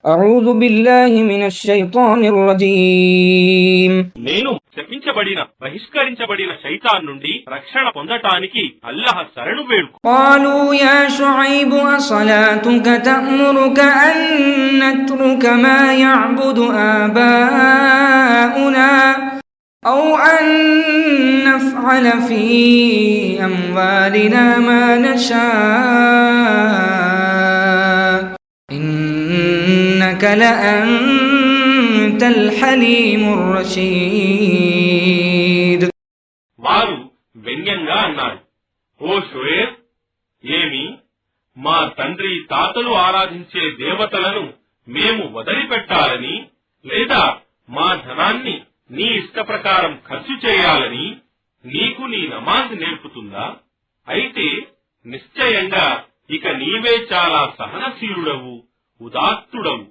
أعوذ بالله من الشيطان الرجيم నేను శపించబడిన బహిష్కరించబడిన శైతాన్ నుండి రక్షణ పొందటానికి అల్లాహ్ శరణు వేడుకు. قالوا يا شعيب أصلاتك تأمرك أن نترك ما يعبد آباؤنا أو أن نفعل في أموالنا ما نشاء إنك لأنت الحليم الرشيد. వారు వ్యంగ్యంగా అన్నారు, ఓ షుయేబ్, ఏమి మా తండ్రి తాతలు ఆరాధించే దేవతలను మేము వదిలిపెట్టాలని లేదా మా ధనాన్ని నీ ఇష్ట ప్రకారం ఖర్చు చేయాలని నీకు నీ నమాజ్ నేర్పుతుందా? అయితే నిశ్చయంగా ఇక నీవే చాలా సహనశీలుడవు, ఉదాత్తుడవు.